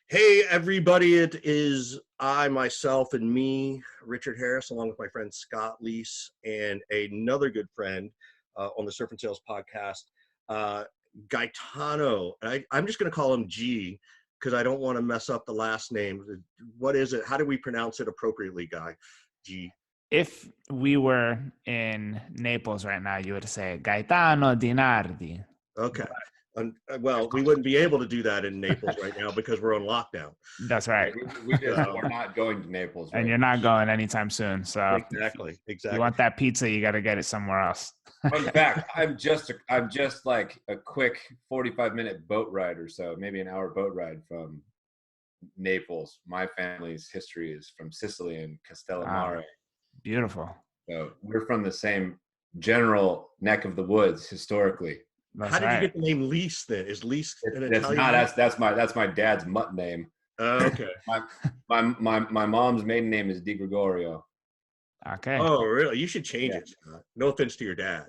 Hey, everybody, it is I, myself, and me, Richard Harris, along with my friend Scott Leese and another good friend on the Surf and Sales podcast, uh, Gaetano. I'm just going to call him G because I don't want to mess up the last name. What is it? How do we pronounce it appropriately, Guy? G. If we were in Naples right now, you would say Gaetano DiNardi. Okay. Well, we wouldn't be able to do that in Naples right now because we're on lockdown. That's right. We just are not going to Naples, right? And you're not going anytime soon. So Exactly. if you want that pizza, you got to get it somewhere else. Fun fact, I'm just like a quick 45-minute boat ride or so, maybe an hour boat ride from Naples. My family's history is from Sicily and Castellamare. Beautiful. So we're from the same general neck of the woods historically. How did you get the name Leese then? Is Leese an Italian name? That's my dad's mutt name. Okay. my mom's maiden name is Di Gregorio. Okay. Oh, really? You should change it, Scott. No offense to your dad.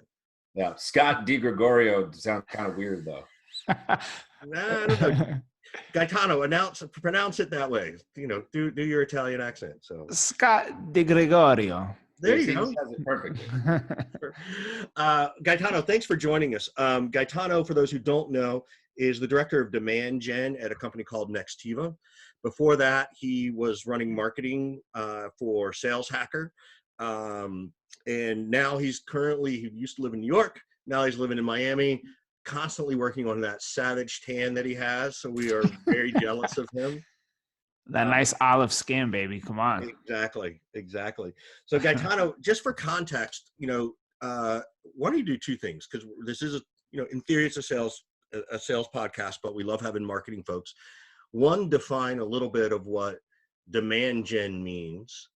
Yeah, Scott Di Gregorio sounds kind of weird though. Nah, I don't know. Gaetano, pronounce it that way. You know, do your Italian accent. So Scott Di Gregorio. There you go. He says it perfectly. Gaetano, thanks for joining us. Gaetano, for those who don't know, is the director of demand gen at a company called Nextiva. Before that, he was running marketing for Sales Hacker. And now he used to live in New York. Now he's living in Miami, constantly working on that savage tan that he has. So we are very jealous of him. That nice olive skin, baby. Come on. Exactly. So Gaetano, just for context, why don't you do two things? Because this is, in theory, it's a sales podcast, but we love having marketing folks. One, define a little bit of what demand gen means,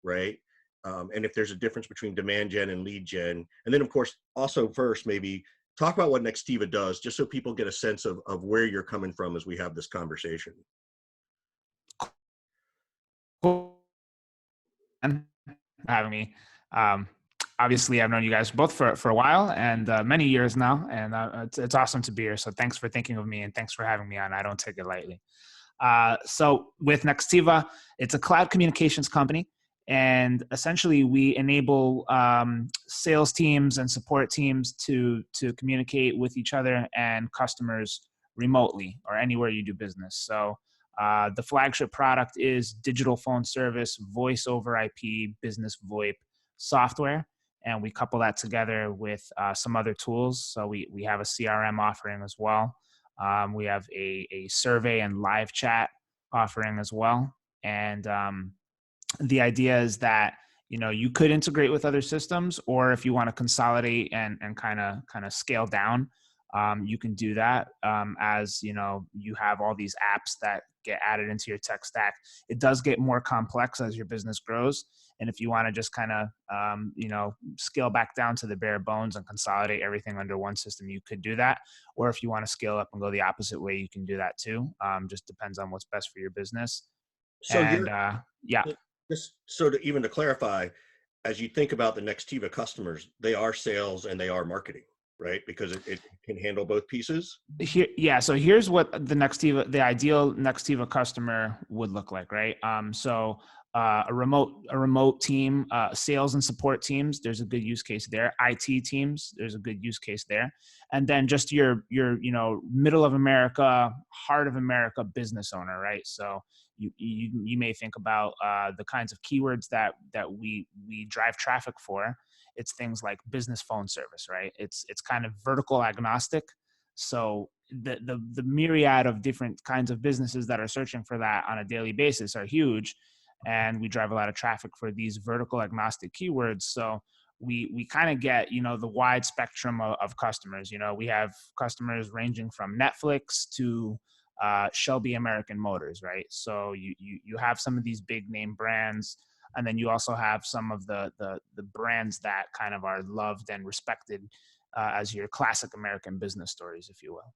right? And if there's a difference between demand gen and lead gen. And then, of course, also first, maybe talk about what Nextiva does, just so people get a sense of where you're coming from as we have this conversation. Having me. Obviously, I've known you guys both for a while and many years now, and it's awesome to be here. So thanks for thinking of me, and thanks for having me on. I don't take it lightly. So with Nextiva, it's a cloud communications company, and essentially we enable sales teams and support teams to communicate with each other and customers remotely or anywhere you do business. So the flagship product is digital phone service, voice over IP, business VoIP software, and we couple that together with some other tools. So we have a CRM offering as well. We have a survey and live chat offering as well. And the idea is that you could integrate with other systems, or if you want to consolidate and kind of scale down, you can do that as you have all these apps that get added into your tech stack. It does get more complex as your business grows, and if you want to just kind of scale back down to the bare bones and consolidate everything under one system, you could do that. Or if you want to scale up and go the opposite way, you can do that too. Just depends on what's best for your business. So Just to clarify, as you think about the Nextiva customers, they are sales and they are marketing, right? Because it can handle both pieces. So here's what the ideal Nextiva customer would look like, right? A remote team, sales and support teams, there's a good use case there. IT teams, there's a good use case there. And then just your middle of America, heart of America business owner, right? So you may think about the kinds of keywords that we drive traffic for. It's things like business phone service, right? It's kind of vertical agnostic. So the myriad of different kinds of businesses that are searching for that on a daily basis are huge. And we drive a lot of traffic for these vertical agnostic keywords. So we kind of get, the wide spectrum of customers. We have customers ranging from Netflix to Shelby American Motors, right? So you have some of these big name brands, and then you also have some of the brands that kind of are loved and respected as your classic American business stories, if you will.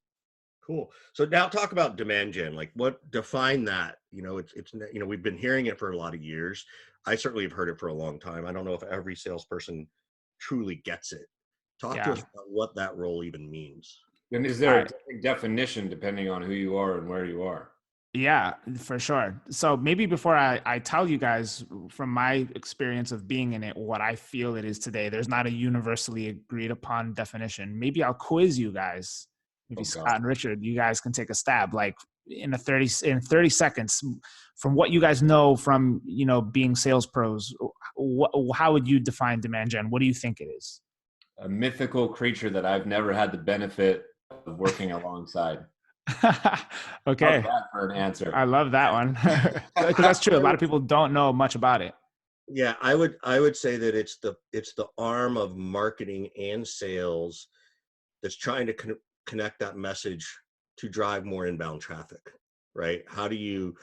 Cool. So now talk about demand gen. Like, define that? It's we've been hearing it for a lot of years. I certainly have heard it for a long time. I don't know if every salesperson truly gets it. Talk to us about what that role even means. And is there a definition depending on who you are and where you are? Yeah, for sure. So maybe before I tell you guys from my experience of being in it, what I feel it is today, there's not a universally agreed upon definition. Maybe I'll quiz you guys. Maybe Oh God. Scott and Richard, you guys can take a stab, like in 30 seconds from what you guys know from, being sales pros. How would you define demand gen? What do you think it is? A mythical creature that I've never had the benefit of working alongside. How's Okay. that for an answer? I love that one. Because that's true. A lot of people don't know much about it. Yeah, I would say that it's the arm of marketing and sales that's trying to connect that message to drive more inbound traffic, right? How do you?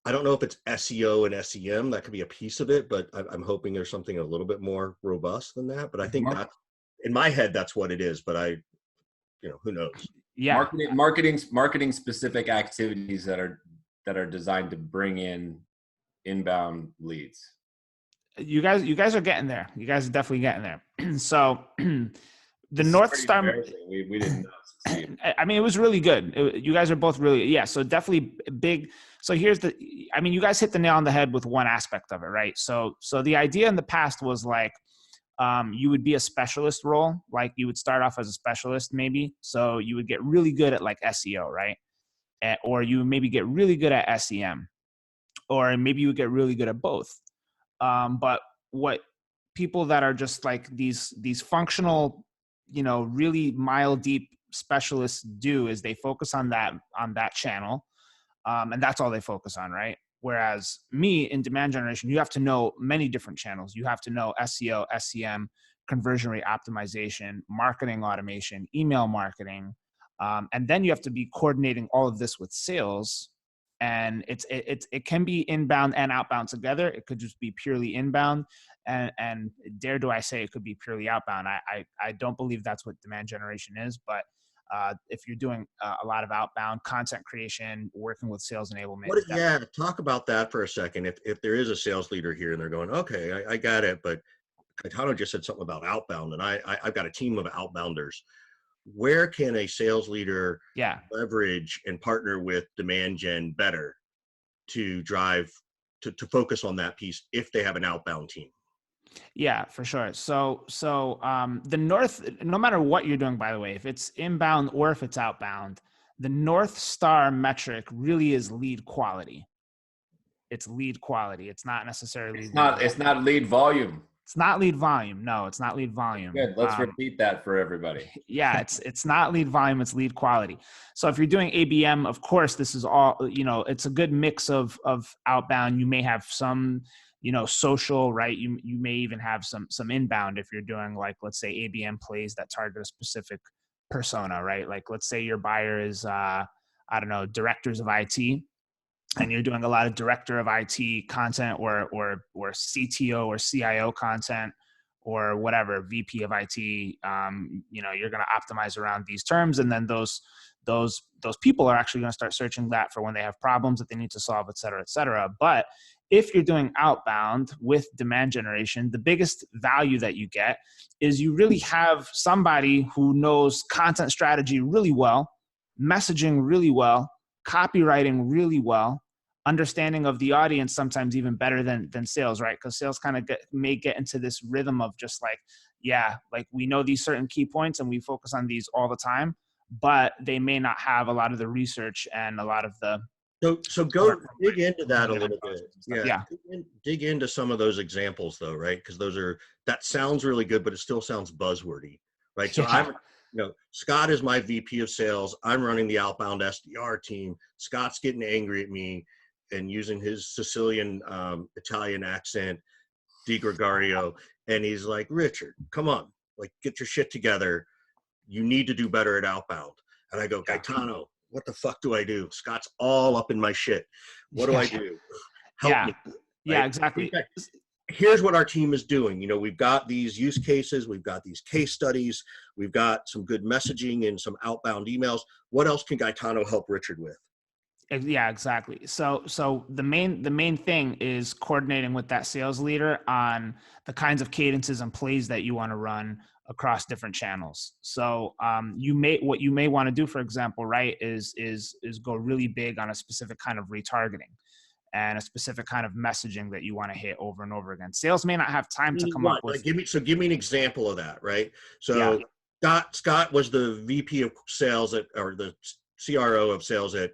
I don't know if it's SEO and SEM, that could be a piece of it, but I'm hoping there's something a little bit more robust than that. But I think Mar- that in my head that's what it is. But who knows? Yeah. marketing specific activities that are designed to bring in inbound leads. You guys are getting there. You guys are definitely getting there. So the This is North pretty Star, embarrassing. We did not succeed. I mean, it was really good. You guys are both really, yeah. So definitely big. So you guys hit the nail on the head with one aspect of it, right? So the idea in the past was like, you would be a specialist role. Like you would start off as a specialist maybe. So you would get really good at like SEO, right? Or you maybe get really good at SEM, or maybe you would get really good at both. But what people that are just like these functional, really mile deep specialists do is they focus on that channel, and that's all they focus on, right? Whereas me in demand generation, you have to know many different channels. You have to know SEO, SEM, conversion rate optimization, marketing automation, email marketing, and then you have to be coordinating all of this with sales. And it can be inbound and outbound together. It could just be purely inbound, and dare do I say it could be purely outbound. I don't believe that's what demand generation is, but if you're doing a lot of outbound content creation, working with sales enablement. Yeah, talk about that for a second. If there is a sales leader here and they're going, okay, I got it, but Gaetano just said something about outbound, and I've got a team of outbounders. Where can a sales leader leverage and partner with demand gen better to drive to focus on that piece if they have an outbound team? Yeah, for sure. So the North, no matter what you're doing, by the way, if it's inbound or if it's outbound, the North Star metric really is lead quality. It's lead quality. It's not necessarily It's not lead volume. It's not lead volume. No, it's not lead volume. Good. Let's repeat that for everybody. Yeah, it's not lead volume, it's lead quality. So if you're doing ABM, of course, this is all, it's a good mix of outbound. You may have some, social, right? You may even have some inbound if you're doing, like, let's say ABM plays that target a specific persona, right? Like, let's say your buyer is, directors of IT, and you're doing a lot of director of IT content or CTO or CIO content or whatever, VP of IT, you're going to optimize around these terms. And then those people are actually going to start searching that for when they have problems that they need to solve, et cetera, et cetera. But if you're doing outbound with demand generation, the biggest value that you get is you really have somebody who knows content strategy really well, messaging really well, copywriting really well, understanding of the audience sometimes even better than sales, right? Because sales kind of may get into this rhythm of just like, like we know these certain key points and we focus on these all the time, but they may not have a lot of the research and a lot of the. So go dig into that a little bit. Yeah. Dig into some of those examples though, right? Because that sounds really good, but it still sounds buzzwordy, right? So Scott is my VP of sales. I'm running the outbound SDR team. Scott's getting angry at me and using his Sicilian Italian accent, Di Gregorio, and he's like, Richard, come on, like, get your shit together. You need to do better at outbound. And I go, Gaetano, what the fuck do I do? Scott's all up in my shit. What do I do? Help me. Right? Yeah, exactly. Here's what our team is doing. We've got these use cases, we've got these case studies, we've got some good messaging and some outbound emails. What else can Gaetano help Richard with? Yeah, exactly. So the main thing is coordinating with that sales leader on the kinds of cadences and plays that you want to run across different channels. So what you may want to do, for example, right, is go really big on a specific kind of retargeting and a specific kind of messaging that you want to hit over and over again. Sales may not have time to come up with. Like, give me an example of that, right? Yeah. So Scott was the VP of sales or the CRO of sales at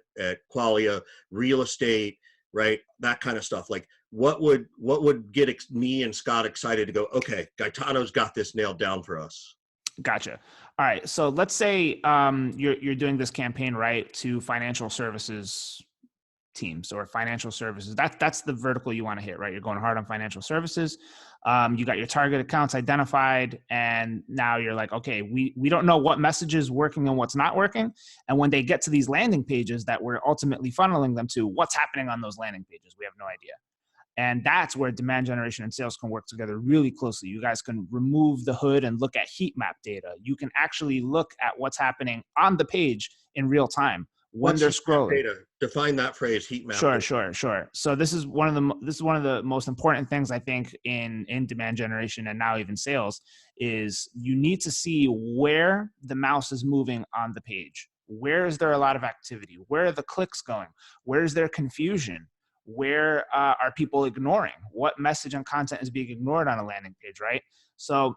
Qualia, real estate, right? That kind of stuff. Like, what would get me and Scott excited to go, okay, Gaetano's got this nailed down for us? Gotcha. All right. So let's say you're doing this campaign, right, to financial services teams or financial services. That's the vertical you want to hit, right? You're going hard on financial services. You got your target accounts identified, and now you're like, okay, we don't know what message is working and what's not working. And when they get to these landing pages that we're ultimately funneling them to, what's happening on those landing pages? We have no idea. And that's where demand generation and sales can work together really closely. You guys can remove the hood and look at heat map data. You can actually look at what's happening on the page in real time when they're scrolling. Data? Define that phrase, heat map. Sure. So this is one of the most important things, I think, in demand generation and now even sales, is you need to see where the mouse is moving on the page. Where is there a lot of activity? Where are the clicks going? Where is there confusion? Where are people ignoring? What message and content is being ignored on a landing page, right? So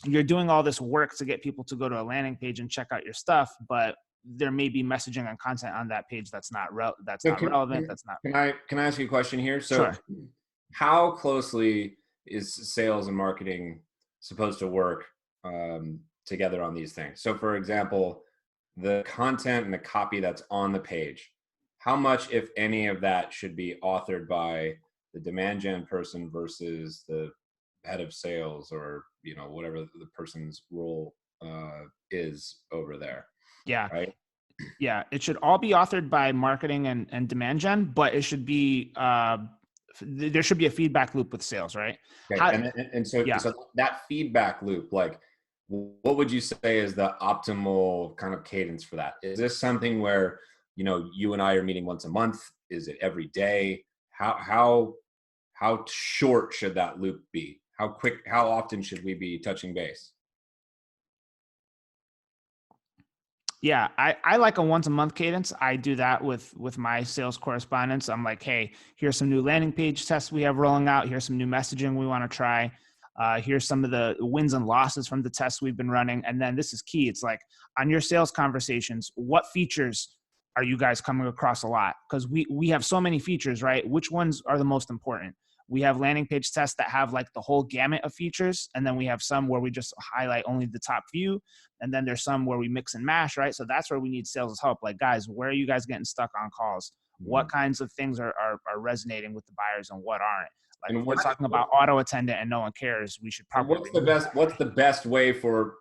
you're doing all this work to get people to go to a landing page and check out your stuff, but there may be messaging and content on that page that's not relevant. Can I ask you a question here? So Sure. How closely is sales and marketing supposed to work together on these things? So for example, the content and the copy that's on the page, how much, if any, of that should be authored by the demand gen person versus the head of sales, or whatever the person's role is over there? Yeah. Right. Yeah. It should all be authored by marketing and demand gen, but it should be there should be a feedback loop with sales, right? Okay. So that feedback loop, like, what would you say is the optimal kind of cadence for that? Is this something where you and I are meeting once a month? Is it every day? How short should that loop be? How often should we be touching base? Yeah, I like a once a month cadence. I do that with my sales correspondence. I'm like, hey, here's some new landing page tests we have rolling out. Here's some new messaging we want to try. Here's some of the wins and losses from the tests we've been running. And then this is key. It's like, on your sales conversations, what features are you guys coming across a lot? Because we have so many features, right? Which ones are the most important? We have landing page tests that have like the whole gamut of features. And then we have some where we just highlight only the top few. And then there's some where we mix and mash, right? So that's where we need sales' help. Like, guys, where are you guys getting stuck on calls? What kinds of things are resonating with the buyers and what aren't? Like, and if we're talking about auto attendant and no one cares, we should probably. What's the best way for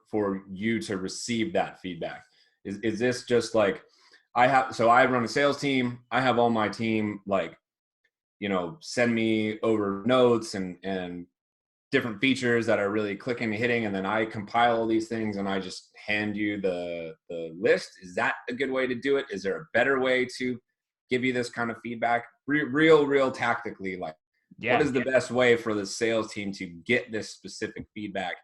you to receive that feedback? Is this just like, I run a sales team. I have all my team, like, send me over notes and different features that are really clicking and hitting, and then I compile all these things and I just hand you the list. Is that a good way to do it? Is there a better way to give you this kind of feedback? Real tactically, like, what is the best way for the sales team to get this specific feedback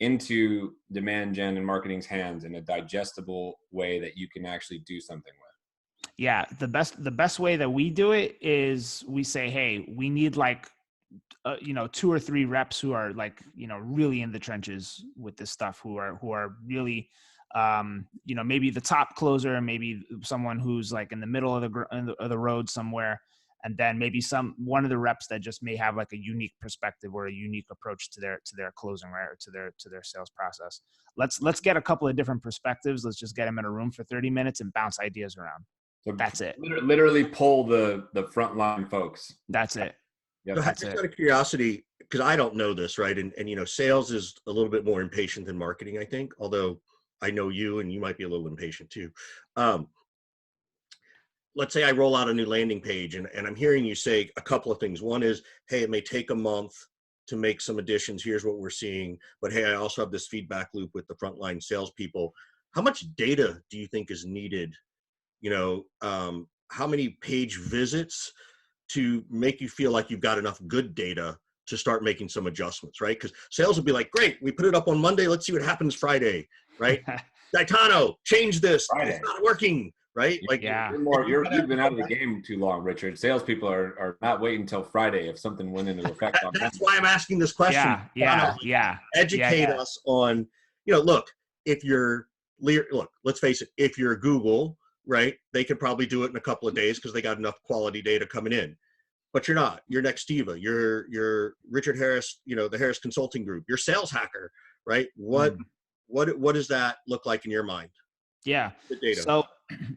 into demand gen and marketing's hands in a digestible way that you can actually do something with? Yeah, the best way that we do it is we say, hey, we need like 2 or 3 reps who are like, really in the trenches with this stuff, who are really maybe the top closer, maybe someone who's like in the middle of the road somewhere, and then maybe one of the reps that just may have like a unique perspective or a unique approach to their closing, right, or to their sales process. Let's get a couple of different perspectives. Let's just get them in a room for 30 minutes and bounce ideas around. So that's it. Literally pull the frontline folks. That's it. Yeah, so just out of curiosity, because I don't know this, right? And sales is a little bit more impatient than marketing, I think. Although I know you, and you might be a little impatient too. Let's say I roll out a new landing page, and I'm hearing you say a couple of things. One is, hey, it may take a month to make some additions. Here's what we're seeing. But hey, I also have this feedback loop with the frontline salespeople. How much data do you think is needed? How many page visits to make you feel like you've got enough good data to start making some adjustments, right? Because sales will be like, great, we put it up on Monday. Let's see what happens Friday, right? Gaetano, change this. Friday. It's not working, right? Like, Yeah. You've been out of the game too long, Richard. Salespeople are not waiting until Friday if something went into effect on that's Monday. why I'm asking this question. Yeah. Educate us on, look, if you're, let's face it, if you're Google, right, they could probably do it in a couple of days because they got enough quality data coming in. But you're not. You're Nextiva. You're Richard Harris, the Harris Consulting Group. You're Sales Hacker, right? What does that look like in your mind? Yeah. The data. So,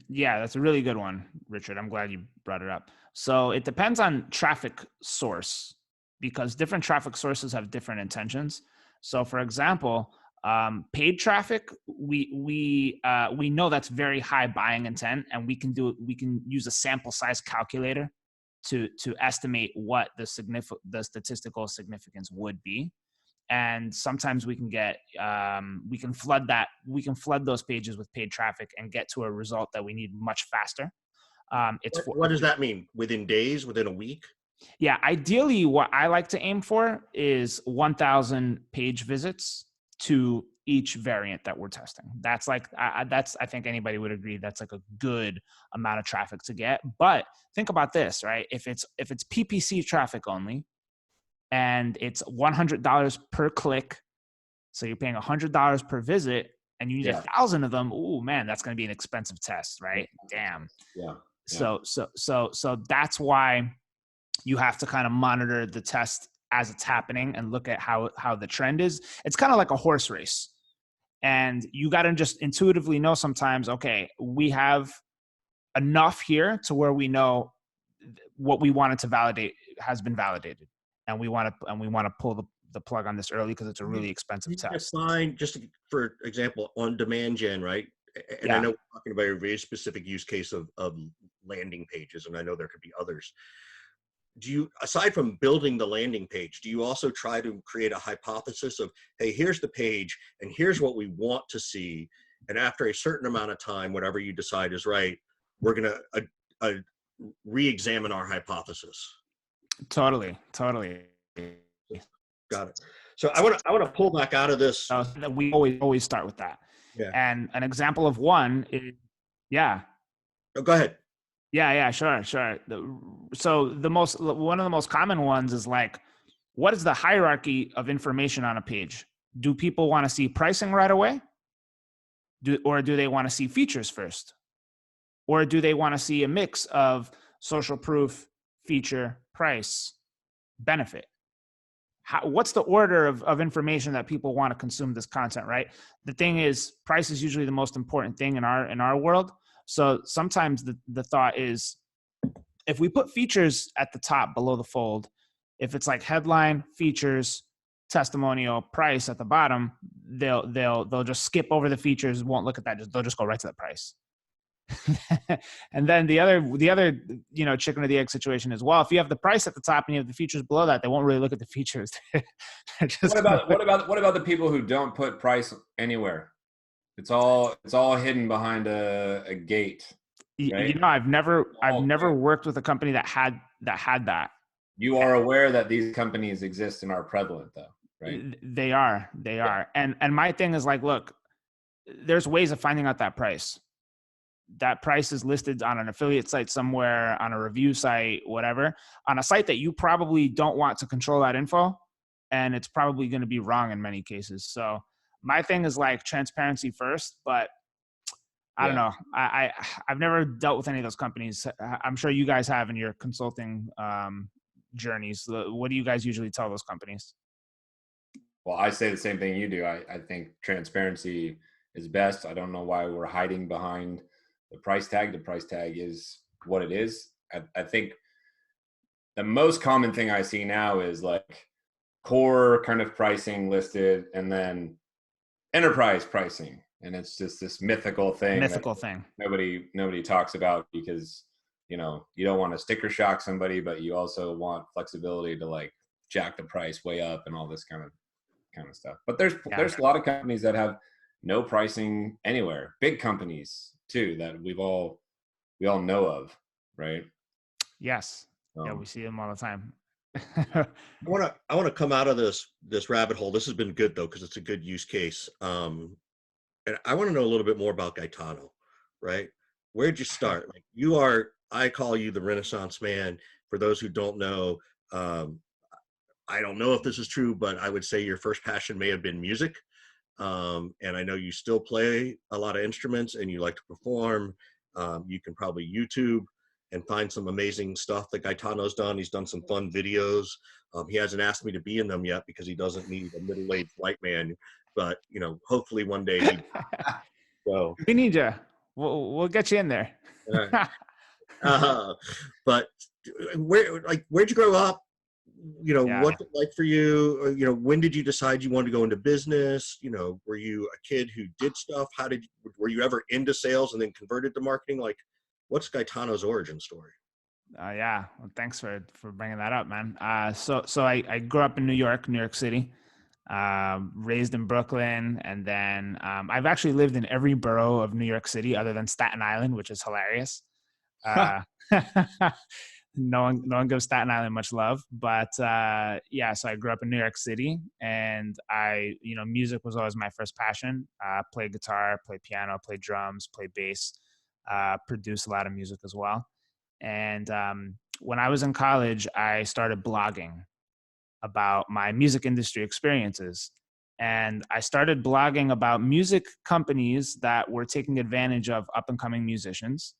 yeah, that's a really good one, Richard. I'm glad you brought it up. So it depends on traffic source because different traffic sources have different intentions. So, for example, paid traffic, we know that's very high buying intent, and we can use a sample size calculator to estimate what the statistical significance would be. And sometimes we can get we can flood those pages with paid traffic and get to a result that we need much faster. What does that mean? Within days, within a week? Yeah, ideally what I like to aim for is 1,000 page visits to each variant that we're testing. That's like I think anybody would agree that's like a good amount of traffic to get. But think about this, right? If it's PPC traffic only, and it's $100 per click, so you're paying $100 per visit, and you need 1,000 of them. Oh man, that's going to be an expensive test, right? Damn. Yeah. So that's why you have to kind of monitor the test as it's happening and look at how the trend is. It's kind of like a horse race, and you got to just intuitively know sometimes. Okay, we have enough here to where we know what we wanted to validate has been validated. And we want to pull the plug on this early because it's a really expensive test. Define, just for example, on demand gen, right? And I know we're talking about a very specific use case of landing pages, and I know there could be others. Do you, aside from building the landing page, do you also try to create a hypothesis of, hey, here's the page, and here's what we want to see, and after a certain amount of time, whatever you decide is right, we're going to re-examine our hypothesis? Totally. Got it. So I want to pull back out of this. We always start with that. Yeah. And an example of one is, Oh, go ahead. Yeah, sure. So one of the most common ones is like, what is the hierarchy of information on a page? Do people want to see pricing right away? Or do they want to see features first? Or do they want to see a mix of social proof, feature, price, benefit? What's the order of information that people want to consume this content, right? The thing is, price is usually the most important thing in our world. So sometimes the thought is, if we put features at the top below the fold, if it's like headline, features, testimonial, price at the bottom, they'll just skip over the features, won't look at that, they'll just go right to the price. And then the other chicken or the egg situation is, well, if you have the price at the top and you have the features below that, they won't really look at the features. What about the people who don't put price anywhere? It's all hidden behind a gate. Right? I've never worked with a company that had that. You are aware that these companies exist and are prevalent, though, right? They are. And my thing is like, look, there's ways of finding out that price. That price is listed on an affiliate site somewhere, on a review site, whatever, on a site that you probably don't want to control that info. And it's probably going to be wrong in many cases. So my thing is like transparency first, but I don't know. I've never dealt with any of those companies. I'm sure you guys have in your consulting journeys. What do you guys usually tell those companies? Well, I say the same thing you do. I think transparency is best. I don't know why we're hiding behind the price tag. The price tag is what it is. I think the most common thing I see now is like core kind of pricing listed and then enterprise pricing. And it's just this mythical thing. Nobody talks about because, you don't want to sticker shock somebody, but you also want flexibility to like jack the price way up and all this kind of stuff. But there's a lot of companies that have no pricing anywhere. Big companies too, that we all know of, right? Yes. Yeah, we see them all the time. I want to come out of this rabbit hole. This has been good though, because it's a good use case. And I want to know a little bit more about Gaetano, right? Where'd you start? Like I call you the Renaissance man. For those who don't know, um, I don't know if this is true, but I would say your first passion may have been music. And I know you still play a lot of instruments and you like to perform. You can probably YouTube and find some amazing stuff that Gaetano's done. He's done some fun videos. He hasn't asked me to be in them yet because he doesn't need a middle-aged white man, but hopefully one day he so We need you. We'll get you in there. uh, but where'd you grow up? Yeah. What's it like for you? When did you decide you wanted to go into business? Were you a kid who did stuff? Were you ever into sales and then converted to marketing? Like, what's Gaetano's origin story? Yeah. Well, thanks for bringing that up, man. So I grew up in New York City, raised in Brooklyn. And then I've actually lived in every borough of New York City other than Staten Island, which is hilarious. No one gives Staten Island much love, but yeah. So I grew up in New York City, and music was always my first passion. Play guitar, play piano, play drums, play bass, produce a lot of music as well. And when I was in college, I started blogging about my music industry experiences. And I started blogging about music companies that were taking advantage of up and coming musicians.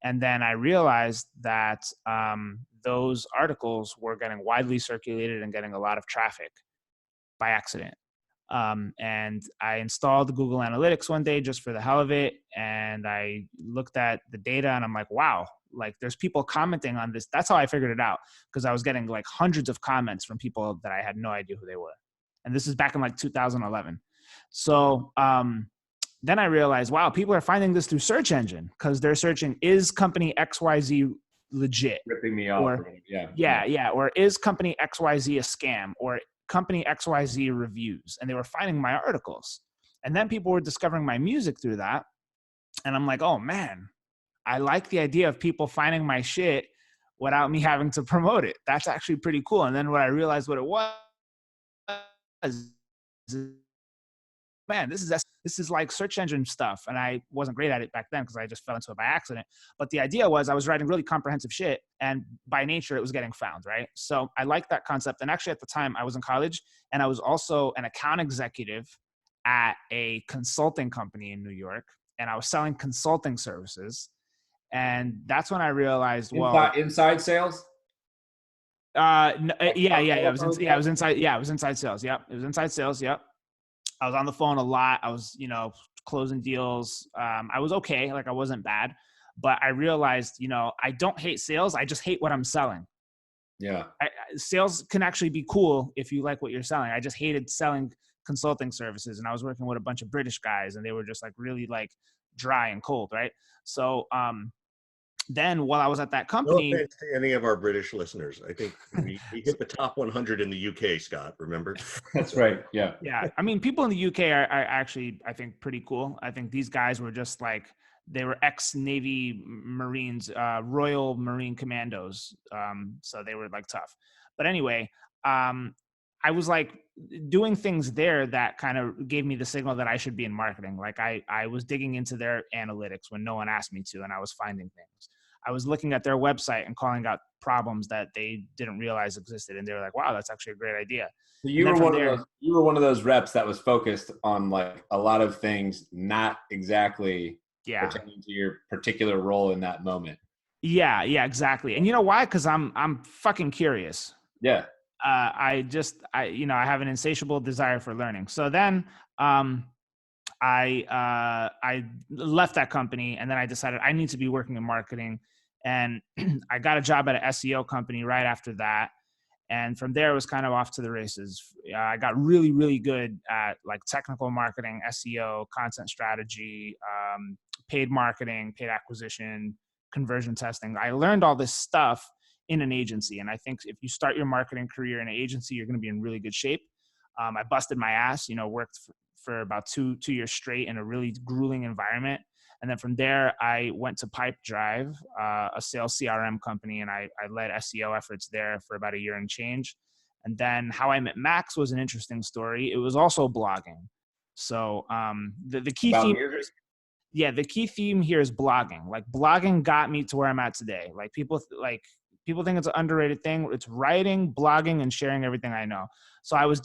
And then I realized that those articles were getting widely circulated and getting a lot of traffic by accident. And I installed Google Analytics one day just for the hell of it. And I looked at the data and I'm like, wow, like there's people commenting on this. That's how I figured it out, because I was getting like hundreds of comments from people that I had no idea who they were. And this is back in like 2011. So then I realized, wow, people are finding this through search engine because they're searching, is company XYZ legit? Ripping me off. Or, yeah. Or is company XYZ a scam? Or company XYZ reviews? And they were finding my articles. And then people were discovering my music through that. And I'm like, oh man, I like the idea of people finding my shit without me having to promote it. That's actually pretty cool. And then when I realized what it was, man, this is like search engine stuff. And I wasn't great at it back then because I just fell into it by accident. But the idea was I was writing really comprehensive shit, and by nature it was getting found, right? So I liked that concept. And actually at the time I was in college, and I was also an account executive at a consulting company in New York, and I was selling consulting services. And that's when I realized, inside sales. I was inside sales. Yep. It was inside sales. Yep. I was on the phone a lot. I was, closing deals. I was okay. Like I wasn't bad, but I realized, I don't hate sales. I just hate what I'm selling. Yeah. Sales can actually be cool if you like what you're selling. I just hated selling consulting services, and I was working with a bunch of British guys, and they were just like really like dry and cold. Right. So, then while I was at that company, no offense to any of our British listeners, I think we hit the top 100 in the UK, Scott, remember? That's right. Yeah. Yeah. I mean, people in the UK are actually, I think, pretty cool. I think these guys were just like, they were ex-Navy Marines, Royal Marine Commandos. So they were like tough. But anyway, I was like doing things there that kind of gave me the signal that I should be in marketing. Like I was digging into their analytics when no one asked me to, and I was finding things. I was looking at their website and calling out problems that they didn't realize existed. And they were like, wow, that's actually a great idea. So you were one of those reps that was focused on like a lot of things, not exactly pertaining to your particular role in that moment. Yeah, exactly. And you know why? Because I'm fucking curious. Yeah. I have an insatiable desire for learning. So then I left that company, and then I decided I need to be working in marketing. And I got a job at an SEO company right after that. And from there, it was kind of off to the races. I got really, really good at like technical marketing, SEO, content strategy, paid marketing, paid acquisition, conversion testing. I learned all this stuff in an agency. And I think if you start your marketing career in an agency, you're going to be in really good shape. I busted my ass, worked for about two years straight in a really grueling environment. And then from there, I went to Pipe Drive, a sales CRM company, and I led SEO efforts there for about a year and change. And then how I met Max was an interesting story. It was also blogging. So the key About theme, music? the key theme here is blogging. Like blogging got me to where I'm at today. Like people think it's an underrated thing. It's writing, blogging, and sharing everything I know. So I was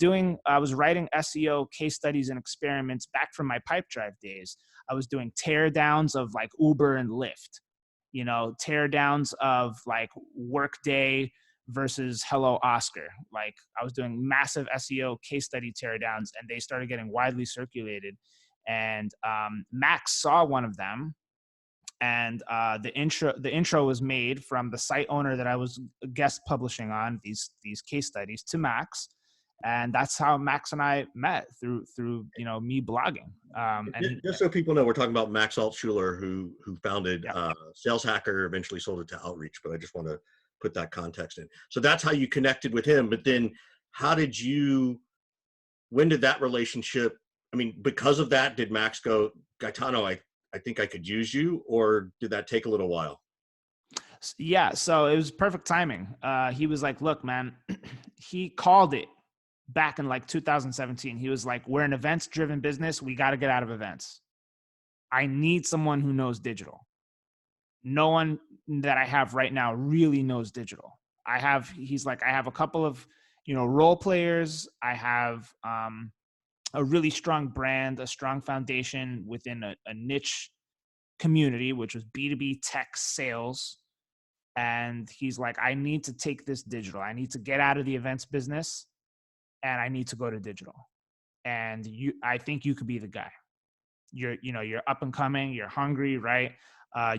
writing SEO case studies and experiments back from my Pipe Drive days. I was doing tear downs of like Uber and Lyft, tear downs of like Workday versus Hello Oscar. Like I was doing massive SEO case study tear downs, and they started getting widely circulated. And Max saw one of them, and the intro was made from the site owner that I was guest publishing on these case studies to Max, and that's how Max and I met through me blogging. And just so people know, we're talking about Max Altschuler, who founded Sales Hacker, eventually sold it to Outreach. But I just want to put that context in. So that's how you connected with him. But then, when did that relationship? I mean, because of that, did Max go, Gaetano, I think I could use you, or did that take a little while? Yeah, so it was perfect timing. He was like, look, man, he called it back in like 2017. He was like, we're an events driven business. We got to get out of events. I need someone who knows digital. No one that I have right now really knows digital. He's like, I have a couple of, role players. I have, a really strong brand, a strong foundation within a niche community, which was B2B tech sales. And he's like, I need to take this digital. I need to get out of the events business, and I need to go to digital. And I think you could be the guy. You're up and coming, you're hungry, right?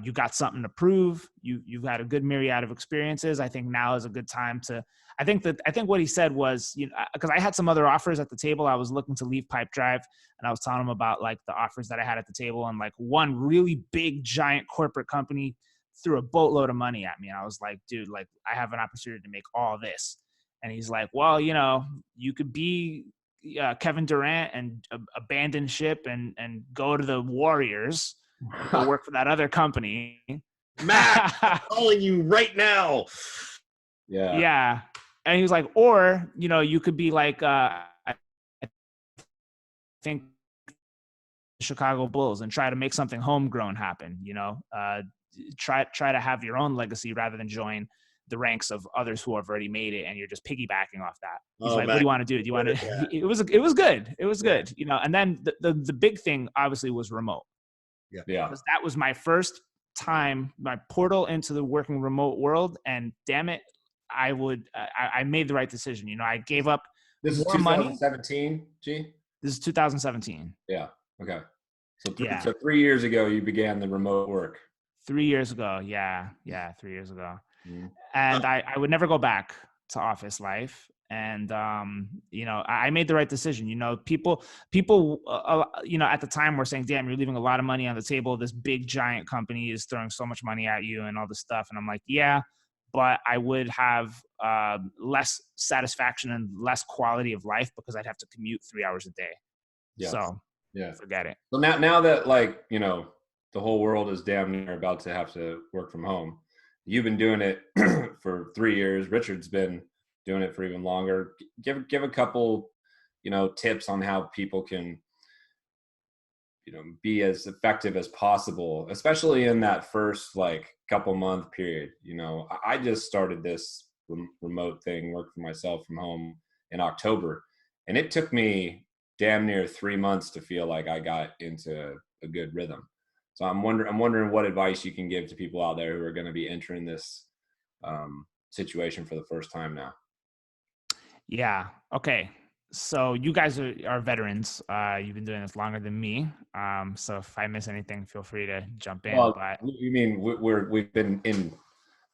You got something to prove. You've had a good myriad of experiences. I think now is a good time to. I think what he said was, because I had some other offers at the table. I was looking to leave Pipe Drive, and I was telling him about like the offers that I had at the table, and like one really big giant corporate company threw a boatload of money at me, and I was like, dude, like I have an opportunity to make all this. And he's like, well, you could be Kevin Durant and abandon ship and go to the Warriors. Go work for that other company. Matt, I'm calling you right now. Yeah. Yeah. And he was like, or, you could be like, I think Chicago Bulls and try to make something homegrown happen, try to have your own legacy rather than join the ranks of others who have already made it, and you're just piggybacking off that. He's like, Matt, what do you want to do? Do you want to, it was good. It was good, and then the big thing obviously was remote. Yeah. Because that was my first time, my portal into the working remote world. And damn it, I made the right decision. I gave up. This is 2017, G? This is 2017. Yeah. Okay. So 3 years ago, you began the remote work. 3 years ago. Yeah. 3 years ago. Mm-hmm. And I would never go back to office life. And, I made the right decision. People, at the time were saying, damn, you're leaving a lot of money on the table. This big giant company is throwing so much money at you and all this stuff. And I'm like, yeah, but I would have less satisfaction and less quality of life because I'd have to commute 3 hours a day. Yes. So forget it. So now that like, the whole world is damn near about to have to work from home. You've been doing it for 3 years. Richard's been doing it for even longer. Give a couple, tips on how people can, be as effective as possible, especially in that first like couple month period. I just started this remote thing, work for myself from home in October, and it took me damn near 3 months to feel like I got into a good rhythm. So I'm wondering what advice you can give to people out there who are going to be entering this situation for the first time now. Yeah. Okay. So you guys are veterans. You've been doing this longer than me. So if I miss anything, feel free to jump in. Well, but you mean we've been in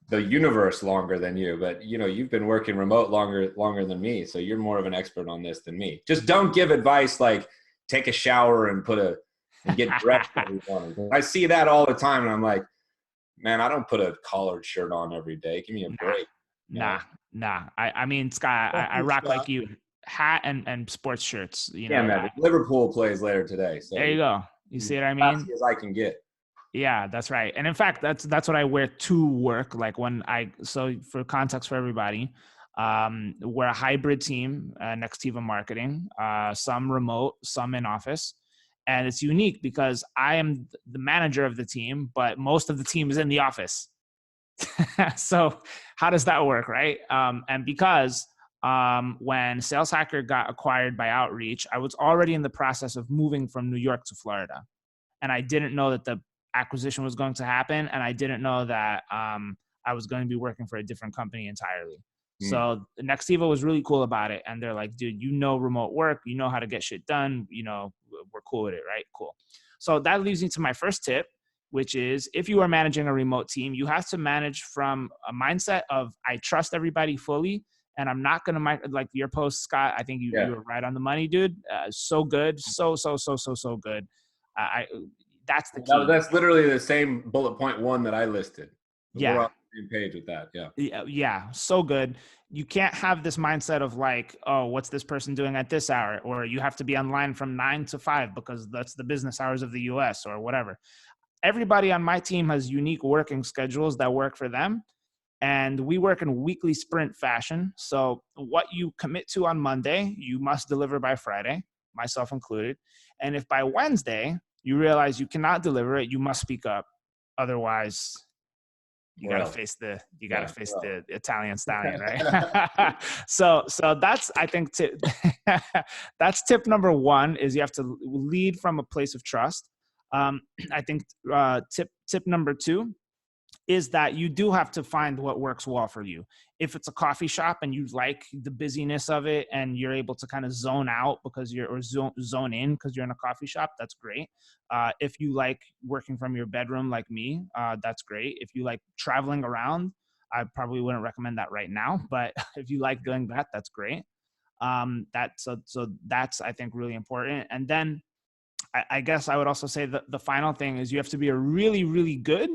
the universe longer than you, but you've been working remote longer than me. So you're more of an expert on this than me. Just don't give advice like take a shower and get dressed every morning. I see that all the time, and I'm like, man, I don't put a collared shirt on every day. Give me a break. Nah. I mean, Scott, I rock like you, hat and sports shirts. Yeah, man. Liverpool plays later today. So there you go. You see what I mean? As I can get. Yeah, that's right. And in fact, that's what I wear to work. Like so for context for everybody, we're a hybrid team, Nextiva Marketing, some remote, some in office. And it's unique because I am the manager of the team, but most of the team is in the office. So how does that work, right? And because when Sales Hacker got acquired by Outreach, I was already in the process of moving from New York to Florida. And I didn't know that the acquisition was going to happen, and I didn't know that I was going to be working for a different company entirely. So Nextiva was really cool about it, and they're like, "Dude, you know remote work, you know how to get shit done. You know, we're cool with it, right? Cool." So that leads me to my first tip, which is if you are managing a remote team, you have to manage from a mindset of I trust everybody fully, and I'm not going to like your post, Scott. I think you were right on the money, dude. So good, so good. That's the key. That's literally the same bullet point 1 that I listed. Yeah. We're on the same page with that. Yeah. Yeah. So good. You can't have this mindset of like, oh, what's this person doing at this hour? Or you have to be online from 9 to 5 because that's the business hours of the US or whatever. Everybody on my team has unique working schedules that work for them. And we work in weekly sprint fashion. So what you commit to on Monday, you must deliver by Friday, myself included. And if by Wednesday you realize you cannot deliver it, you must speak up. Otherwise, you got to face the Italian stallion, right? So that's, I think, that's tip number 1 is you have to lead from a place of trust. I think tip number 2 is that you do have to find what works well for you. If it's a coffee shop and you like the busyness of it and you're able to kind of zone out because zone in because you're in a coffee shop, that's great. If you like working from your bedroom like me, that's great. If you like traveling around, I probably wouldn't recommend that right now, but if you like doing that, that's great. So that's, I think, really important. And then I guess I would also say that the final thing is you have to be a really, really good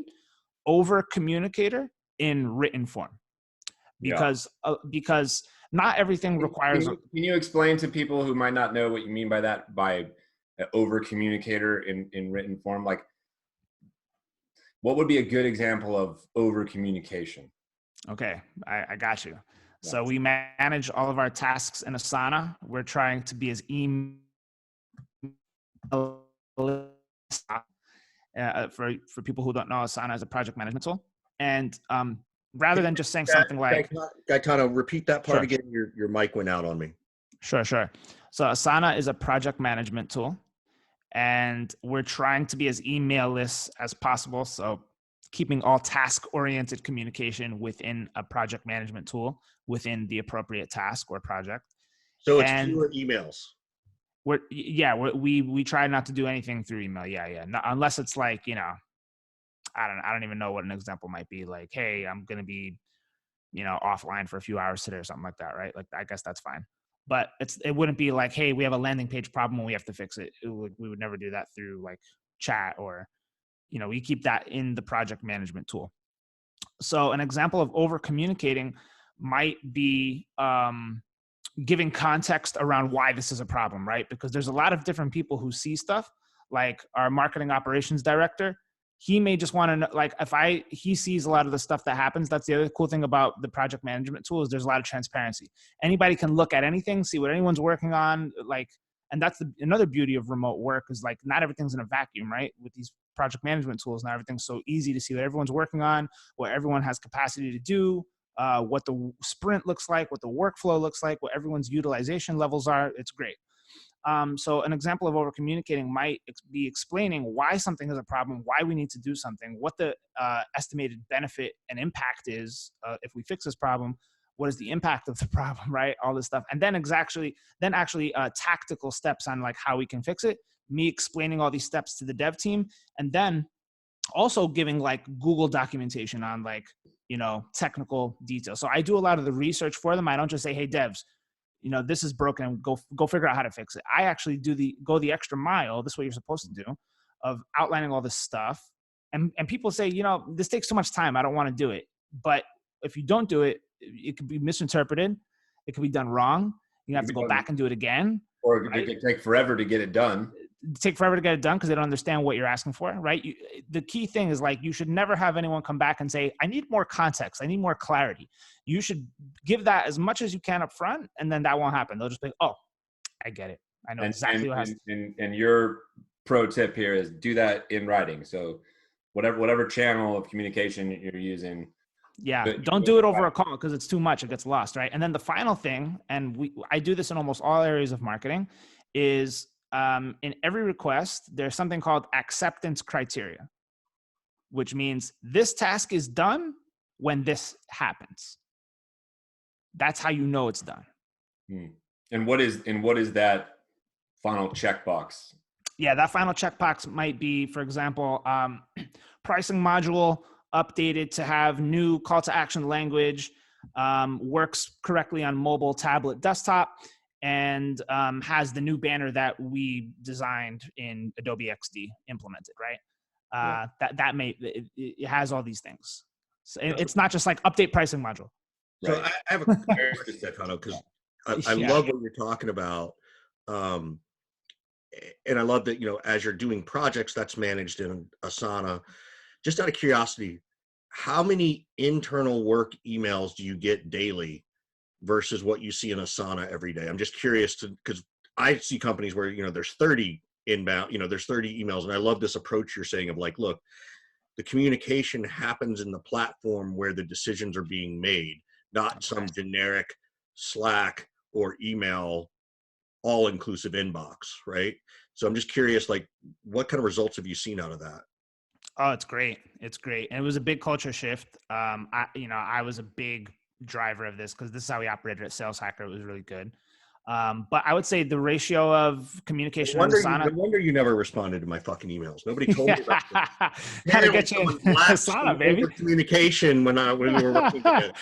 over communicator in written form, because not everything requires. Can you explain to people who might not know what you mean by that, by over communicator in written form? Like, what would be a good example of over communication? Okay, I got you. Yeah. So we manage all of our tasks in Asana. We're trying to be as email for people who don't know, Asana is a project management tool. And rather than just saying something like... Gaetano, repeat that part again. Your mic went out on me. Sure. So Asana is a project management tool. And we're trying to be as email-less as possible. So keeping all task-oriented communication within a project management tool within the appropriate task or project. So it's fewer emails. We try not to do anything through email. Yeah. Not, unless it's like, I don't even know what an example might be. Like, hey, I'm going to be, offline for a few hours today or something like that. Right. Like, I guess that's fine. But it wouldn't be like, hey, we have a landing page problem and we have to fix it. We would never do that through like chat or, we keep that in the project management tool. So an example of over communicating might be, giving context around why this is a problem, right? Because there's a lot of different people who see stuff, like our marketing operations director. He may just want to know, like, he sees a lot of the stuff that happens. That's the other cool thing about the project management tool is there's a lot of transparency. Anybody can look at anything, see what anyone's working on, like, and that's another beauty of remote work is like, not everything's in a vacuum, right? With these project management tools, not everything's so easy to see what everyone's working on, what everyone has capacity to do, what the sprint looks like, what the workflow looks like, what everyone's utilization levels are. It's great. So an example of over communicating might be explaining why something is a problem, why we need to do something, what the estimated benefit and impact is if we fix this problem, what is the impact of the problem, right? All this stuff. And then actually tactical steps on like how we can fix it, me explaining all these steps to the dev team, and then also giving like Google documentation on like, technical details. So I do a lot of the research for them. I don't just say, hey, devs, this is broken. Go figure out how to fix it. I actually go the extra mile. This is what you're supposed to do, of outlining all this stuff. And people say, this takes too much time. I don't want to do it. But if you don't do it, it could be misinterpreted. It could be done wrong. You have to go back and do it again. Or it could take forever to get it done. take forever to get it done because they don't understand what you're asking for, right? The key thing is like, you should never have anyone come back and say, I need more context. I need more clarity. You should give that as much as you can up front, and then that won't happen. They'll just be, oh, I get it. I know exactly what has to. And your pro tip here is do that in writing. So whatever channel of communication you're using. Yeah, don't do it over a call because it's too much. It gets lost, right? And then the final thing, and I do this in almost all areas of marketing, is in every request, there's something called acceptance criteria, which means this task is done when this happens. That's how you know it's done. And what is that final checkbox? Yeah, that final checkbox might be, for example, pricing module updated to have new call to action language, works correctly on mobile, tablet, desktop, and has the new banner that we designed in Adobe XD implemented, right? It has all these things. So it's not just like update pricing module. So I have a question, Gaetano, because I love what you're talking about. And I love that, as you're doing projects, that's managed in Asana. Just out of curiosity, how many internal work emails do you get daily versus what you see in Asana every day? I'm just curious because I see companies where, there's 30 inbound, there's 30 emails. And I love this approach you're saying of like, look, the communication happens in the platform where the decisions are being made, not some generic Slack or email all-inclusive inbox, right? So I'm just curious, like, what kind of results have you seen out of that? Oh, it's great. It's great. And it was a big culture shift. I was a big driver of this because this is how we operated at Sales Hacker. It was really good. But I would say the ratio of communication on Asana. No wonder you never responded to my fucking emails. Nobody told me about that. How to get you in Asana, baby. Communication when we were working together.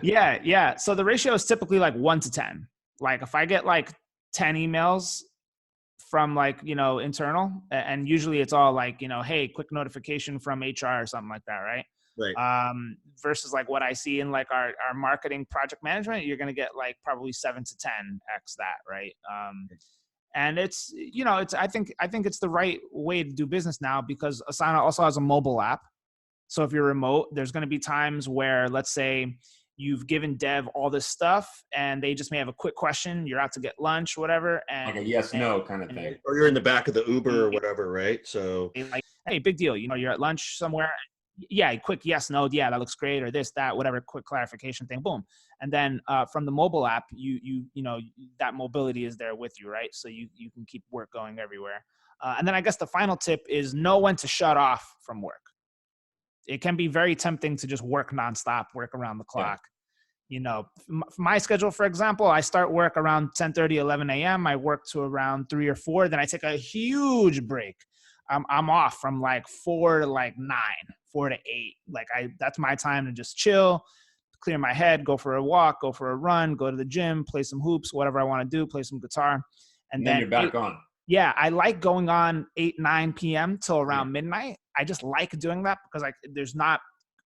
Yeah. So the ratio is typically like 1 to 10. Like if I get like 10 emails from like, internal, and usually it's all like, hey, quick notification from HR or something like that, right? Right. Versus like what I see in like our marketing project management, you're going to get like probably 7 to 10x that, right? And it's, I think it's the right way to do business now because Asana also has a mobile app. So if you're remote, there's going to be times where, let's say, you've given dev all this stuff and they just may have a quick question. You're out to get lunch, whatever. And like a yes, no kind of thing. Or you're in the back of the Uber or whatever, right? So like, hey, big deal. you're at lunch somewhere. Yeah, quick yes, no. Yeah, that looks great. Or this, that, whatever, quick clarification thing. Boom. And then from the mobile app, you that mobility is there with you, right? So you can keep work going everywhere. And then I guess the final tip is know when to shut off from work. It can be very tempting to just work nonstop, work around the clock. Yeah. My schedule, for example, I start work around 10:30, 11 a.m. I work to around 3 or 4. Then I take a huge break. I'm off from like 4 to like 9, 4 to 8. Like that's my time to just chill, clear my head, go for a walk, go for a run, go to the gym, play some hoops, whatever I want to do, play some guitar. And then you're back on. Yeah, I like going on 8, 9 p.m. till around midnight. I just like doing that because there's not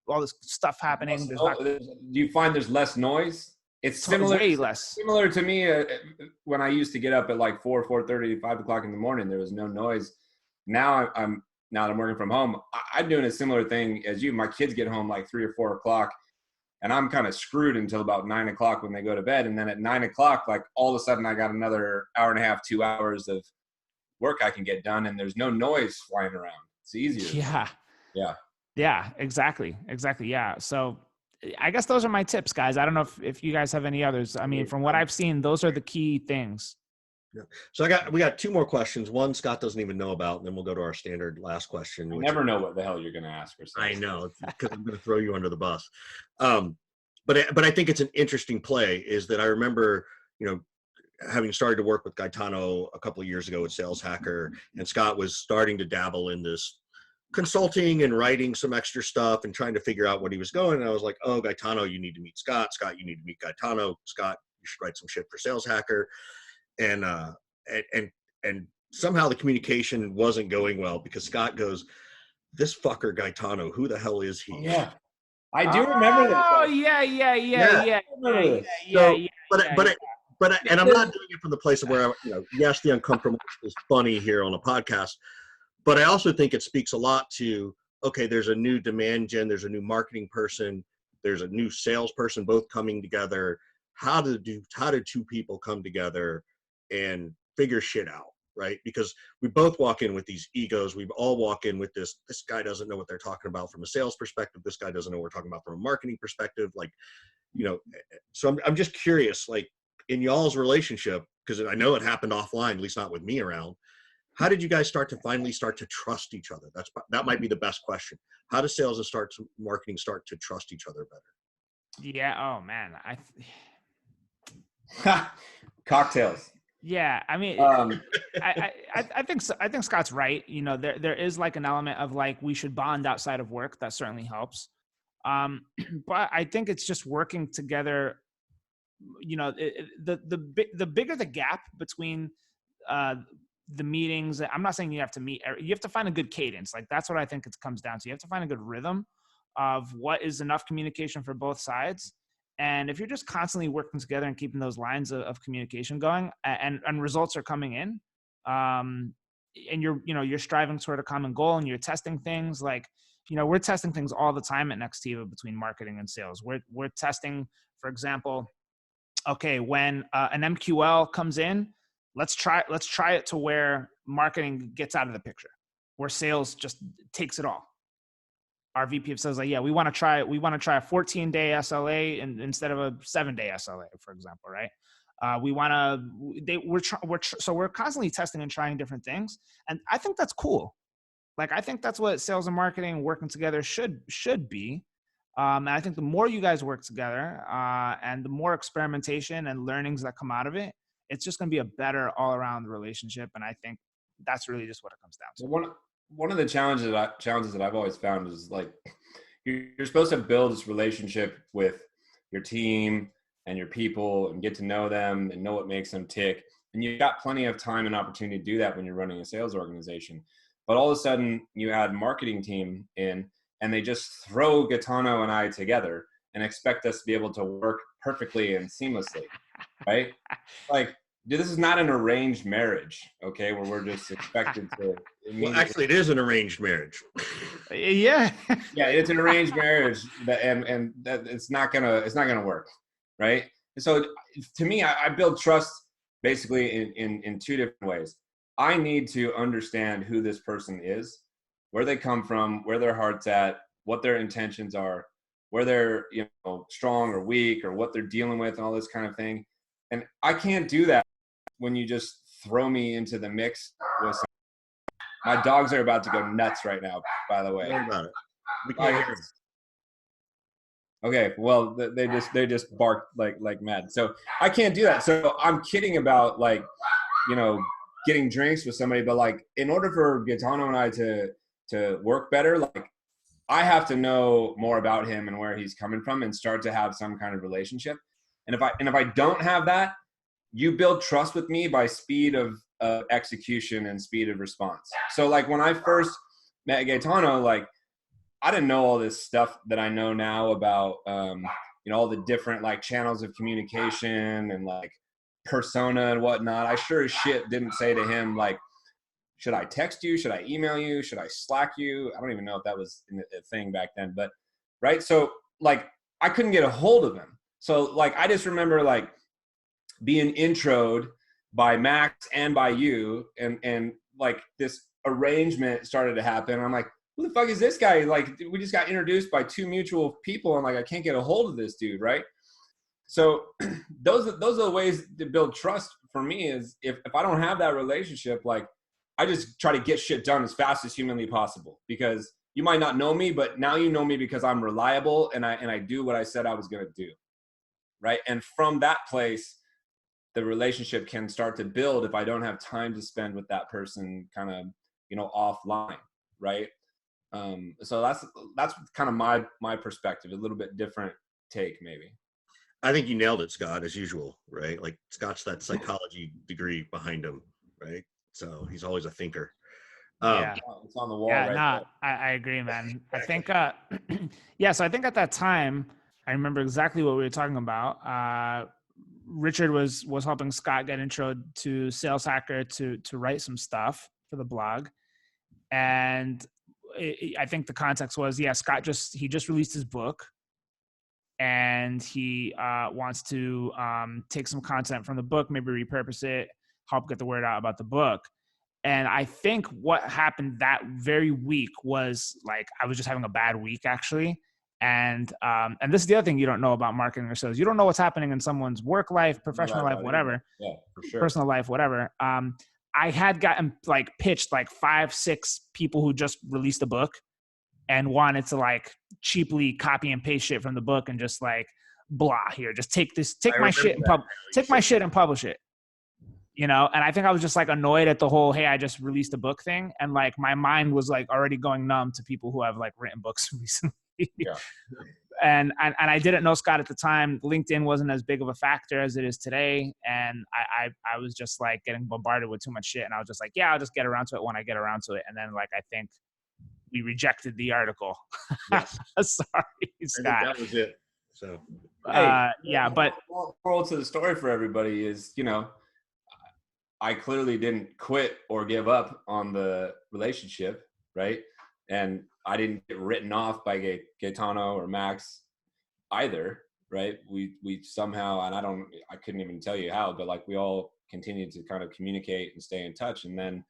all this stuff happening. Do you find there's less noise? It's similar. Way less. Similar to me when I used to get up at like 4, 4:30, 5 o'clock in the morning. There was no noise. Now that I'm working from home, I'm doing a similar thing as you. My kids get home like 3 or 4 o'clock, and I'm kind of screwed until about 9 o'clock when they go to bed. And then at 9 o'clock, like all of a sudden, I got another hour and a half, 2 hours of work I can get done, and there's no noise flying around. It's easier. Yeah, exactly. Yeah. So I guess those are my tips, guys. I don't know if you guys have any others. I mean, from what I've seen, those are the key things. Yeah. So we got 2 more questions. One Scott doesn't even know about, and then we'll go to our standard last question. I never know what the hell you're going to ask. I know, because I'm going to throw you under the bus. But I think it's an interesting play is that I remember, having started to work with Gaetano a couple of years ago at Sales Hacker, and Scott was starting to dabble in this consulting and writing some extra stuff and trying to figure out what he was going. And I was like, oh, Gaetano, you need to meet Scott. Scott, you need to meet Gaetano. Scott, you should write some shit for Sales Hacker. And somehow the communication wasn't going well because Scott goes, this fucker Gaetano, who the hell is he? Oh, yeah. I do remember that. Oh, yeah. and I'm not doing it from the place of where, yes, the uncomfortable is funny here on a podcast, but I also think it speaks a lot to, okay, there's a new demand gen, there's a new marketing person, there's a new salesperson, both coming together. How do two people come together and figure shit out, right? Because we both walk in with these egos. We all walk in with this guy doesn't know what they're talking about from a sales perspective. This guy doesn't know what we're talking about from a marketing perspective. Like, so I'm just curious, like in y'all's relationship, because I know it happened offline, at least not with me around. How did you guys finally start to trust each other? That might be the best question. How does sales and marketing start to trust each other better? Yeah. Oh man. Cocktails. Yeah. I mean, I think Scott's right. There is like an element of like, we should bond outside of work. That certainly helps. But I think it's just working together. The bigger the gap between, the meetings. I'm not saying you have to meet. You have to find a good cadence. Like that's what I think it comes down to. You have to find a good rhythm of what is enough communication for both sides. And if you're just constantly working together and keeping those lines of communication going, and results are coming in, and you're striving toward a common goal, and you're testing things like, we're testing things all the time at Nextiva between marketing and sales. We're testing, for example, okay, when an MQL comes in, let's try it to where marketing gets out of the picture, where sales just takes it all. Our VP of sales like, yeah, we want to try a 14-day SLA instead of a 7-day SLA, for example, right? So we're constantly testing and trying different things, and I think that's cool. Like I think that's what sales and marketing working together should be. And I think the more you guys work together, and the more experimentation and learnings that come out of it, it's just going to be a better all-around relationship. And I think that's really just what it comes down to. One of the challenges that I've always found is like you're supposed to build this relationship with your team and your people and get to know them and know what makes them tick. And you've got plenty of time and opportunity to do that when you're running a sales organization. But all of a sudden you add marketing team in and they just throw Gaetano and I together and expect us to be able to work perfectly and seamlessly, right? Like, dude, this is not an arranged marriage, okay? Where we're just expected to. Well, actually, it is an arranged marriage. Yeah. Yeah, it's an arranged marriage, and that it's not gonna work, right? And so, to me, I build trust basically in two different ways. I need to understand who this person is, where they come from, where their heart's at, what their intentions are, where they're strong or weak, or what they're dealing with, and all this kind of thing. And I can't do that when you just throw me into the mix with some. My dogs are about to go nuts right now, by the way. Don't worry about it. We can't hear them. Okay, well, they just bark like mad. So I can't do that. So I'm kidding about getting drinks with somebody, but like in order for Gaetano and I to work better, like I have to know more about him and where he's coming from and start to have some kind of relationship. And if I don't have that, you build trust with me by speed of execution and speed of response. So like when I first met Gaetano, like I didn't know all this stuff that I know now about, all the different like channels of communication and like persona and whatnot. I sure as shit didn't say to him, like, should I text you? Should I email you? Should I Slack you? I don't even know if that was a thing back then, but right. So like I couldn't get a hold of him. So like, I just remember like being introed by Max and by you, and like this arrangement started to happen. I'm like, who the fuck is this guy? Like, we just got introduced by two mutual people, and like, I can't get a hold of this dude, right? So those are the ways to build trust for me. Is if I don't have that relationship, like I just try to get shit done as fast as humanly possible, because you might not know me, but now you know me because I'm reliable and I do what I said I was gonna do, right? And from that place, the relationship can start to build if I don't have time to spend with that person kind of, offline, right? So that's kind of my perspective, a little bit different take maybe. I think you nailed it, Scott, as usual, right? Like Scott's that psychology degree behind him, right? So he's always a thinker. Yeah. It's on the wall. Yeah, right I agree, man. I think, so I think at that time, I remember exactly what we were talking about. Richard was helping Scott get intro to Sales Hacker to write some stuff for the blog. And I think the context was, Scott he just released his book, and he wants to take some content from the book, maybe repurpose it, help get the word out about the book. And I think what happened that very week was like, I was just having a bad week actually. And this is the other thing you don't know about marketing or sales. You don't know what's happening in someone's work life, professional life, whatever. Yeah, for sure. Personal life, whatever. I had gotten like pitched like 5-6 people who just released a book and wanted to like cheaply copy and paste shit from the book and just like, blah, here, just take my shit and publish it. You know, and I think I was just like annoyed at the whole, hey, I just released a book thing. And like my mind was like already going numb to people who have like written books recently. Yeah. And I didn't know Scott at the time. LinkedIn wasn't as big of a factor as it is today. And I was just like getting bombarded with too much shit. And I was just like, yeah, I'll just get around to it when I get around to it. And then like, I think we rejected the article. Yes. Sorry, Scott. That was it. So, but moral to the story for everybody is, you know, I clearly didn't quit or give up on the relationship, right? And I didn't get written off by Gaetano or Max either, right? We somehow, and I couldn't even tell you how, but like we all continued to kind of communicate and stay in touch. And then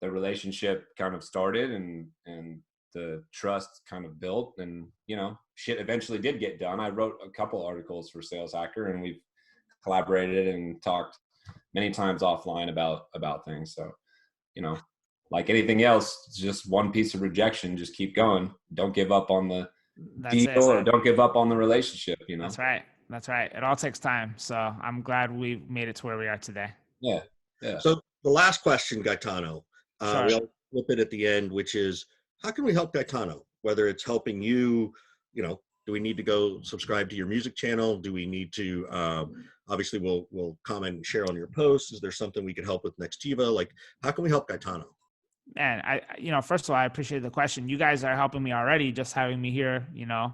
the relationship kind of started and the trust kind of built, and, you know, shit eventually did get done. I wrote a couple articles for Sales Hacker, and we've collaborated and talked many times offline about things. So, you know, like anything else, it's just one piece of rejection. Just keep going. Don't give up on the deal, or don't give up on the relationship, you know? That's right. It all takes time. So I'm glad we made it to where we are today. Yeah. So the last question, Gaetano, we'll flip it at the end, which is, how can we help Gaetano? Whether it's helping you, you know, do we need to go subscribe to your music channel? Do we need to, obviously we'll comment and share on your posts. Is there something we could help with Nextiva? Like, how can we help Gaetano? Man, first of all, I appreciate the question. You guys are helping me already, just having me here, you know,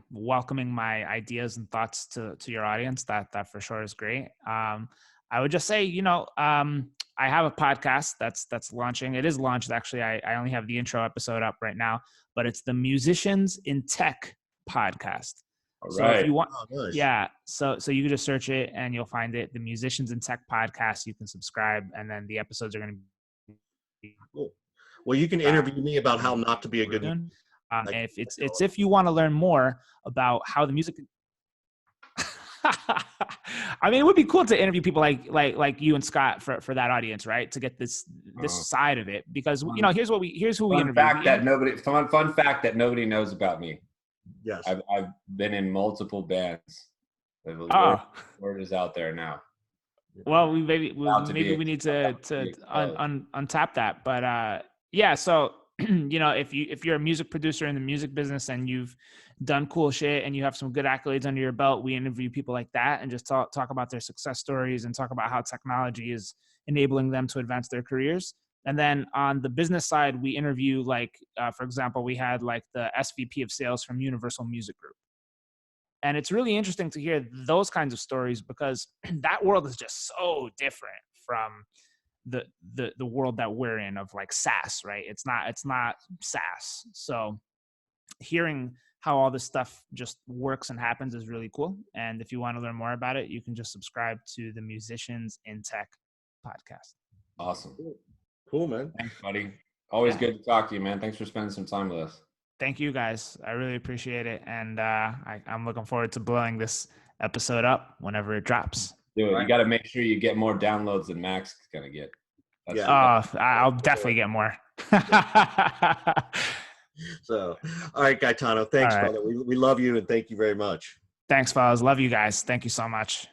welcoming my ideas and thoughts to your audience. That for sure is great. I would just say, you know, I have a podcast that's launching. It is launched, actually. I only have the intro episode up right now, but it's the Musicians in Tech podcast. All so right. if you want, nice. Yeah. So you can just search it and you'll find it. The Musicians in Tech podcast. You can subscribe, and then the episodes are going to be cool. Well, you can interview me about how not to be a good. If you want to learn more about how the music. I mean, it would be cool to interview people like you and Scott for that audience, right? To get this side of it, because, you know, here's who we interview. Fun fact that nobody knows about me. Yes, I've been in multiple bands. Word is out there now. Well, maybe we need to untap that, but yeah. So you know, if you're a music producer in the music business and you've done cool shit and you have some good accolades under your belt, we interview people like that and just talk about their success stories and talk about how technology is enabling them to advance their careers. And then on the business side, we interview, like, for example, we had like the SVP of sales from Universal Music Group. And it's really interesting to hear those kinds of stories, because that world is just so different from the world that we're in of like SaaS, right? It's not SaaS. So hearing how all this stuff just works and happens is really cool. And if you want to learn more about it, you can just subscribe to the Musicians in Tech podcast. Awesome. Cool, man. Thanks, buddy. Always good to talk to you, man. Thanks for spending some time with us. Thank you, guys. I really appreciate it. And I'm looking forward to blowing this episode up whenever it drops. Do it. You got to make sure you get more downloads than Max is going to get. I'll definitely get more. So, all right, Gaetano, thanks, brother. We love you, and thank you very much. Thanks, fellas. Love you guys. Thank you so much.